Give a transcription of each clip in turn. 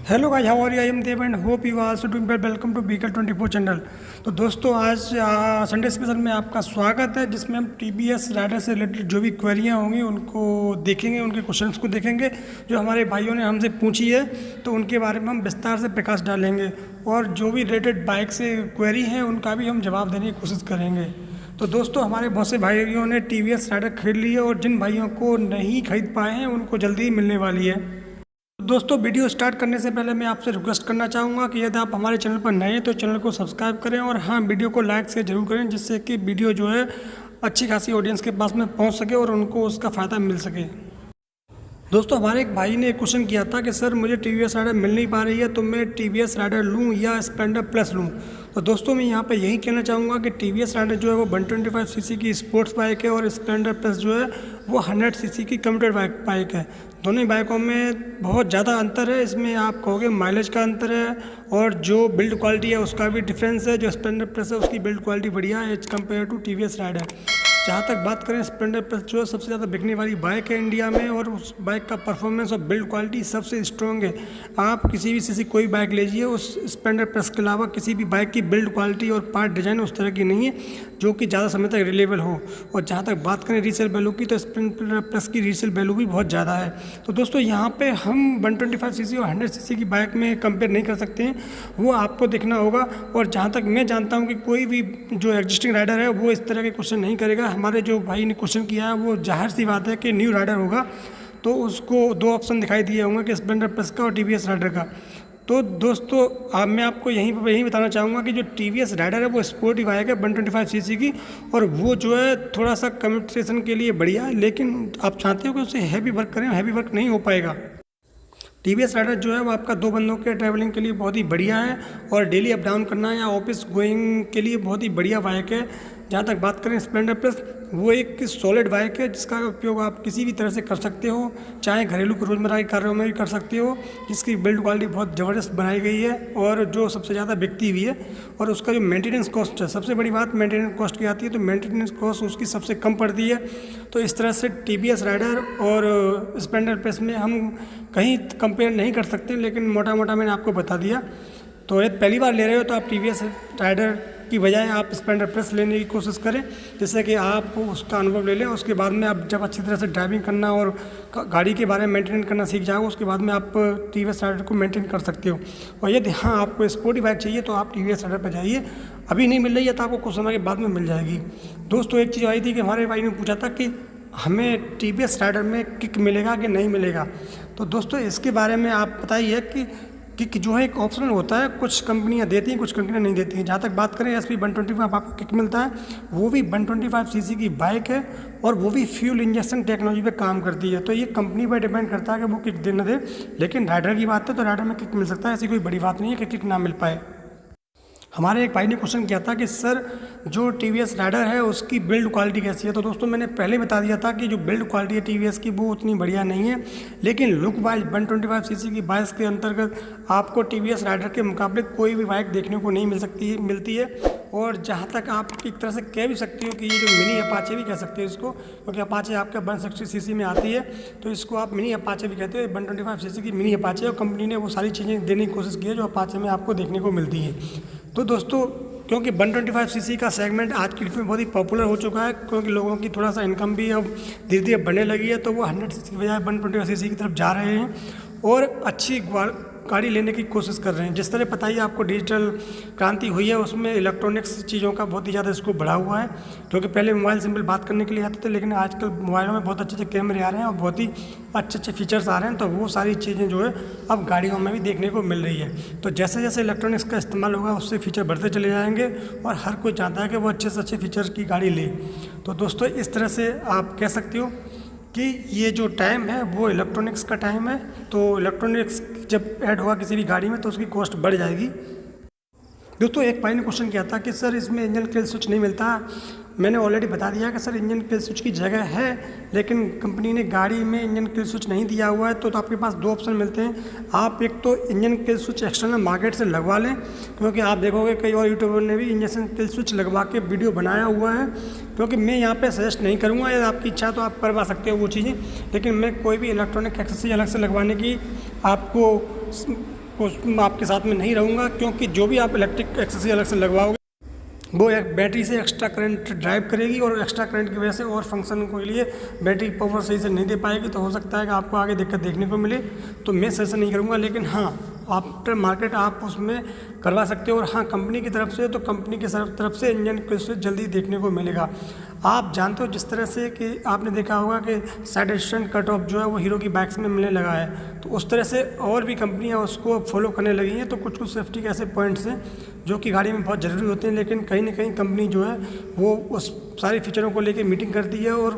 Hello guys, how are you? I am Dev and hope you are also doing well. Welcome to vehicle 24 channel. तो दोस्तों, आज Sunday special में आपका स्वागत है, जिसमें हम टीवीएस राइडर से रिलेटेड जो भी क्वेरियाँ होंगी उनको देखेंगे, उनके क्वेश्चंस को देखेंगे जो हमारे भाइयों ने हमसे पूछी है। तो उनके बारे में हम विस्तार से प्रकाश डालेंगे और जो भी रिलेटेड बाइक से क्वेरी हैं उनका भी हम जवाब देने की कोशिश करेंगे। तो दोस्तों, हमारे बहुत से भाइयों ने टीवीएस राइडर खरीद ली है और जिन भाइयों को नहीं खरीद पाए हैं उनको जल्दी ही मिलने वाली है। दोस्तों, वीडियो स्टार्ट करने से पहले मैं आपसे रिक्वेस्ट करना चाहूँगा कि यदि आप हमारे चैनल पर नए हैं तो चैनल को सब्सक्राइब करें और हाँ, वीडियो को लाइक से जरूर करें, जिससे कि वीडियो जो है अच्छी खासी ऑडियंस के पास में पहुँच सके और उनको उसका फ़ायदा मिल सके। दोस्तों, हमारे एक भाई ने एक क्वेश्चन किया था कि सर मुझे टीवीएस राइडर मिल नहीं पा रही है, तो मैं टीवीएस राइडर लूँ या स्प्लेंडर प्लस लूँ? तो दोस्तों, मैं यहाँ पे यही कहना चाहूँगा कि टीवीएस राइडर जो है वो 125 सीसी की स्पोर्ट्स बाइक है और स्प्लेंडर प्लस जो है वो 100 सीसी की कम्यूटेड बाइक है। दोनों ही बाइकों में बहुत ज़्यादा अंतर है। इसमें आप कहोगे माइलेज का अंतर है और जो बिल्ड क्वालिटी है उसका भी डिफरेंस है। जो स्प्लेंडर प्लस है उसकी बिल्ड क्वालिटी बढ़िया है as compare to TVS Raider. जहाँ तक बात करें, स्प्लेंडर प्लस जो है सबसे ज़्यादा बिकने वाली बाइक है इंडिया में और उस बाइक का परफॉर्मेंस और बिल्ड क्वालिटी सबसे स्ट्रॉन्ग है। आप किसी भी सीसी कोई बाइक लीजिए, उस स्प्लेंडर प्लस के अलावा किसी भी बाइक की बिल्ड क्वालिटी और पार्ट डिज़ाइन उस तरह की नहीं है जो कि ज़्यादा समय तक रिलेबल हो। और जहाँ तक बात करें रीसेल वैल्यू की, तो स्प्लेंडर प्लस की रीसेल वैल्यू भी बहुत ज़्यादा है। तो दोस्तों, यहाँ पे हम 125 सीसी और 100 सीसी की बाइक में कंपेयर नहीं कर सकते हैं, वो आपको देखना होगा। और जहाँ तक मैं जानता हूँ कि कोई भी जो एग्जिस्टिंग राइडर है वो इस तरह के क्वेश्चन नहीं करेगा। हमारे जो भाई ने क्वेश्चन किया है वो जाहिर सी बात है कि न्यू राइडर होगा, तो उसको दो ऑप्शन दिखाई दिए होंगे कि स्प्लेंडर प्लस का और टीवीएस राइडर का। तो दोस्तों, मैं आपको यही बताना चाहूँगा कि जो टीवीएस राइडर है वो स्पोर्टी बाइक है 125 सीसी की, और वो जो है थोड़ा सा कम्यूटेशन के लिए बढ़िया है, लेकिन आप चाहते हो कि उससे हैवी वर्क करें, हैवी वर्क नहीं हो पाएगा। टीवीएस राइडर जो है वो आपका दो बंदों के ट्रैवलिंग के लिए बहुत ही बढ़िया है और डेली अप डाउन करना या ऑफिस गोइंग के लिए बहुत ही बढ़िया बाइक है। जहाँ तक बात करें स्प्लेंडर प्लस, वो एक सॉलिड बाइक है जिसका उपयोग आप किसी भी तरह से कर सकते हो, चाहे घरेलू रोजमर्रा के कार्यों में भी कर सकते हो, जिसकी बिल्ड क्वालिटी बहुत ज़बरदस्त बनाई गई है और जो सबसे ज़्यादा बिकती हुई है। और उसका जो मेंटेनेंस कॉस्ट है, सबसे बड़ी बात मेंटेनेंस कॉस्ट की आती है, तो मेंटेनेंस कॉस्ट उसकी सबसे कम पड़ती है। तो इस तरह से टीवीएस राइडर और स्प्लेंडर प्लस में हम कहीं कंपेयर नहीं कर सकते, लेकिन मोटा मोटा मैंने आपको बता दिया। तो यदि पहली बार ले रहे हो तो आप टीवीएस राइडर की बजाय आप स्प्लेंडर प्लस लेने की कोशिश करें, जिससे कि आप उसका अनुभव ले लें। उसके बाद में आप जब अच्छी तरह से ड्राइविंग करना और गाड़ी के बारे में मेंटेन करना सीख जाओगे, उसके बाद में आप टीवीएस राइडर को मेंटेन कर सकते हो। और यदि हाँ, आपको स्पोर्टी बाइक चाहिए तो आप टीवीएस राइडर पर जाइए। अभी नहीं मिल रही है तो आपको कुछ समय के बाद में मिल जाएगी। दोस्तों, एक चीज़ आई थी कि हमारे भाई ने पूछा था कि हमें टीवीएस राइडर में किक मिलेगा कि नहीं मिलेगा। तो दोस्तों, इसके बारे में आप बताइए कि किक जो है एक ऑप्शनल होता है, कुछ कंपनियां देती हैं, कुछ कंपनियां नहीं देती हैं। जहाँ तक बात करें SP 125 आपको किक मिलता है, वो भी 125 सीसी की बाइक है और वो भी फ्यूल इंजेक्शन टेक्नोलॉजी पे काम करती है। तो ये कंपनी पर डिपेंड करता है कि वो किक दे न दे, लेकिन राइडर की बात है तो राइडर में किक मिल सकता है। ऐसी कोई बड़ी बात नहीं है कि किक ना मिल पाए। हमारे एक भाई ने क्वेश्चन किया था कि सर जो टीवीएस राइडर है उसकी बिल्ड क्वालिटी कैसी है? तो दोस्तों, मैंने पहले बता दिया था कि जो बिल्ड क्वालिटी है टीवीएस की वो उतनी बढ़िया नहीं है, लेकिन लुक वाइज 125 सीसी की बाइक के अंतर्गत आपको टीवीएस राइडर के मुकाबले कोई भी बाइक देखने को नहीं मिलती है। और जहाँ तक आप एक तरह से कह भी सकते हो कि ये जो मिनी अपाचे भी कह सकते हो इसको, क्योंकि अपाचे आपका 160 सीसी में आती है, तो इसको आप मिनी अपाचे भी कहते हो। 125 सीसी की मिनी अपाचे है और कंपनी ने वो सारी चीज़ें देने की कोशिश की है जो अपाचे में आपको देखने को मिलती है। तो दोस्तों, क्योंकि 125 सीसी का सेगमेंट आज की डेट में बहुत ही पॉपुलर हो चुका है, क्योंकि लोगों की थोड़ा सा इनकम भी अब धीरे धीरे बढ़ने लगी है, तो वो 100 सीसी की बजाय 125 सीसी की तरफ जा रहे हैं और अच्छी गाड़ी लेने की कोशिश कर रहे हैं। जिस तरह पता ही आपको डिजिटल क्रांति हुई है, उसमें इलेक्ट्रॉनिक्स चीज़ों का बहुत ही ज़्यादा स्कोप बढ़ा हुआ है, क्योंकि पहले मोबाइल सिंपल बात करने के लिए आते थे, लेकिन आजकल मोबाइलों में बहुत अच्छे अच्छे कैमरे आ रहे हैं और बहुत ही अच्छे अच्छे फीचर्स आ रहे हैं। तो वो सारी चीज़ें जो है अब गाड़ियों में भी देखने को मिल रही है। तो जैसे जैसे इलेक्ट्रॉनिक्स का इस्तेमाल होगा उससे फीचर बढ़ते चले जाएंगे और हर कोई चाहता है कि वो अच्छे से अच्छे फीचर्स की गाड़ी ले। तो दोस्तों, इस तरह से आप कह सकते हो कि ये जो टाइम है वो इलेक्ट्रॉनिक्स का टाइम है। तो इलेक्ट्रॉनिक्स जब ऐड होगा किसी भी गाड़ी में तो उसकी कॉस्ट बढ़ जाएगी। दोस्तों, एक भाई ने क्वेश्चन किया था कि सर इसमें इंजन किल स्विच नहीं मिलता। मैंने ऑलरेडी बता दिया कि सर इंजन किल स्विच की जगह है, लेकिन कंपनी ने गाड़ी में इंजन किल स्विच नहीं दिया हुआ है। तो आपके पास दो ऑप्शन मिलते हैं। आप एक तो engine kill switch external market से लगवा लें, क्योंकि आप देखोगे कई और यूट्यूबर ने भी इंजन किल स्विच लगवा के वीडियो बनाया हुआ है। क्योंकि मैं यहाँ पे सजेस्ट नहीं करूँगा, यदि आपकी इच्छा तो आप करवा सकते हो वो चीज़ें, लेकिन मैं कोई भी इलेक्ट्रॉनिक एक्सेसरी अलग से लगवाने की आपको को आपके साथ में नहीं रहूँगा, क्योंकि जो भी आप इलेक्ट्रिक एक्सेसरी अलग से लगवाओगे वो एक बैटरी से एक्स्ट्रा करंट ड्राइव करेगी और एक्स्ट्रा करंट की वजह से और फंक्शन के लिए बैटरी पावर सही से नहीं दे पाएगी, तो हो सकता है कि आपको आगे दिक्कत देखने को मिले। तो मैं सजेशन नहीं करूँगा, लेकिन हाँ आफ्टर मार्केट आप उसमें करवा सकते हो। और हाँ, कंपनी की तरफ से तो कंपनी की तरफ से इंजन को उससे जल्दी देखने को मिलेगा। आप जानते हो जिस तरह से कि आपने देखा होगा कि साइड स्टैंड कट ऑफ जो है वो हीरो की बाइक्स में मिलने लगा है, तो उस तरह से और भी कंपनियां उसको फॉलो करने लगी हैं। तो कुछ सेफ्टी के ऐसे पॉइंट्स हैं जो कि गाड़ी में बहुत ज़रूरी होते हैं, लेकिन कहीं ना कहीं कंपनी जो है वो उस सारे फीचरों को लेके मीटिंग करती है और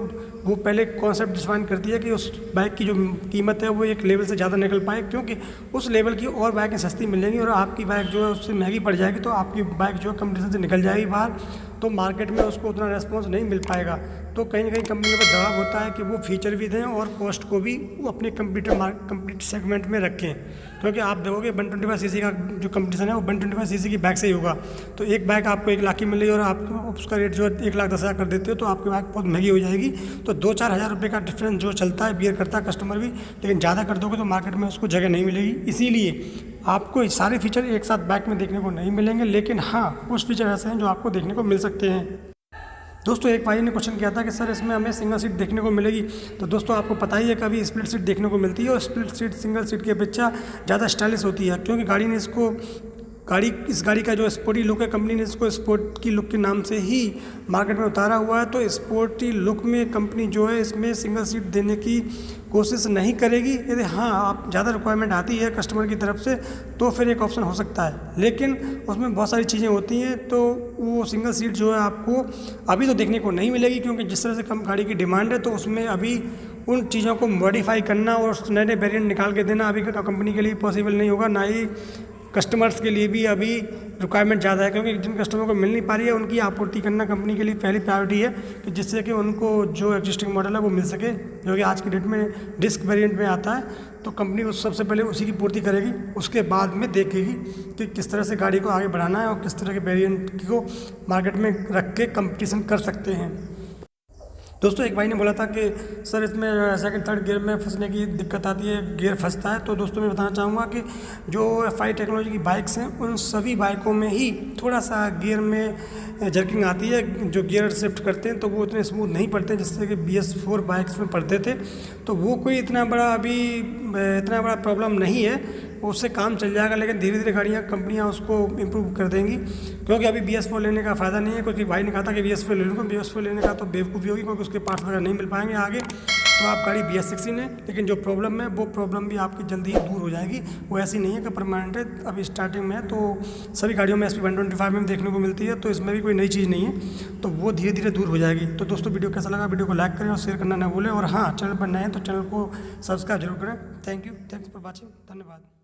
वो पहले कॉन्सेप्ट डिफाइन करती है कि उस बाइक की जो कीमत है वो एक लेवल से ज़्यादा निकल पाए, क्योंकि उस लेवल की और बाइकें सस्ती मिलेंगी और आपकी बाइक जो है उससे महंगी पड़ जाएगी, तो आपकी बाइक जो है कंपटीशन से निकल जाएगी बाहर, तो मार्केट में उसको उतना रेस्पॉन्स नहीं मिल पाएगा। तो कहीं ना कहीं कंपनी पर दबाव होता है कि वो फीचर भी दें और कॉस्ट को भी वो अपने कंप्लीट सेगमेंट में रखें, क्योंकि आप देखोगे 125 सीसी का जो कंपटीशन है वो 125 सीसी की बाइक से ही होगा। तो एक बाइक आपको 1 लाख की मिल रही है और आप उसका रेट जो है 1,10,000 कर देते हो, तो आपकी बाइक बहुत महंगी हो जाएगी। तो 2-4 हज़ार रुपये का डिफरेंस जो चलता है बियर करता है कस्टमर भी, लेकिन ज़्यादा कर दोगे तो मार्केट में उसको जगह नहीं मिलेगी। इसीलिए आपको सारे फीचर एक साथ बाइक में देखने को नहीं मिलेंगे, लेकिन हाँ कुछ फीचर ऐसे हैं जो आपको देखने को मिल सकते हैं। दोस्तों एक भाई ने क्वेश्चन किया था कि सर इसमें हमें सिंगल सीट देखने को मिलेगी, तो दोस्तों आपको पता ही है कि अभी स्प्लिट सीट देखने को मिलती है और स्प्लिट सीट सिंगल सीट की अपेक्षा ज़्यादा स्टाइलिश होती है, क्योंकि इस गाड़ी का जो स्पोर्टी लुक है, कंपनी ने इसको स्पोर्ट की लुक के नाम से ही मार्केट में उतारा हुआ है। तो स्पोर्टी लुक में कंपनी जो है इसमें सिंगल सीट देने की कोशिश नहीं करेगी। यदि हाँ आप ज़्यादा रिक्वायरमेंट आती है कस्टमर की तरफ से तो फिर एक ऑप्शन हो सकता है, लेकिन उसमें बहुत सारी चीज़ें होती हैं, तो वो सिंगल सीट जो है आपको अभी तो देखने को नहीं मिलेगी, क्योंकि जिस तरह से कम गाड़ी की डिमांड है तो उसमें अभी उन चीज़ों को मॉडिफाई करना और नए नए वेरिएंट निकाल के देना अभी कंपनी के लिए पॉसिबल नहीं होगा, ना ही कस्टमर्स के लिए भी अभी रिक्वायरमेंट ज़्यादा है, क्योंकि जिन कस्टमर को मिल नहीं पा रही है उनकी आपूर्ति करना कंपनी के लिए पहली प्रायोरिटी है, कि जिससे कि उनको जो एग्जिस्टिंग मॉडल है वो मिल सके, जो कि आज की डेट में डिस्क वेरिएंट में आता है। तो कंपनी उस सबसे पहले उसी की पूर्ति करेगी, उसके बाद में देखेगी कि किस तरह से गाड़ी को आगे बढ़ाना है और किस तरह के वेरिएंट को मार्केट में रख के कंपटीशन कर सकते हैं। दोस्तों एक भाई ने बोला था कि सर इसमें सेकंड थर्ड गियर में फंसने की दिक्कत आती है, गियर फंसता है। तो दोस्तों मैं बताना चाहूँगा कि जो FI टेक्नोलॉजी की बाइक्स हैं उन सभी बाइकों में ही थोड़ा सा गियर में जर्किंग आती है, जो गियर शिफ्ट करते हैं तो वो इतने स्मूथ नहीं पड़ते जिससे कि BS4 बाइक्स में पड़ते थे। तो वो कोई इतना बड़ा प्रॉब्लम नहीं है, उससे काम चल जाएगा, लेकिन धीरे धीरे कंपनियां उसको इम्प्रूव कर देंगी, क्योंकि अभी BS4 लेने का फ़ायदा नहीं है। क्योंकि भाई ने कहा था कि BS4 ले लूँगा, BS4 लेने का तो बेवकूफ़ी होगी, क्योंकि उसके पार्ट्स वगैरह नहीं मिल पाएंगे आगे, तो आप गाड़ी BS6 ही लें। लेकिन जो प्रॉब्लम है वो प्रॉब्लम भी आपकी जल्दी ही दूर हो जाएगी, वो ऐसी नहीं है कि परमानेंट है, अभी स्टार्टिंग में है। तो सभी गाड़ियों में SP 125 में देखने को मिलती है, तो इसमें भी कोई नई चीज़ नहीं है, तो वो धीरे धीरे दूर हो जाएगी। तो दोस्तों वीडियो कैसा लगा, वीडियो को लाइक करें और शेयर करना ना भूलें, और हाँ चैनल पर नए हैं तो चैनल को सब्सक्राइब जरूर करें। थैंक्स फॉर वॉचिंग, धन्यवाद।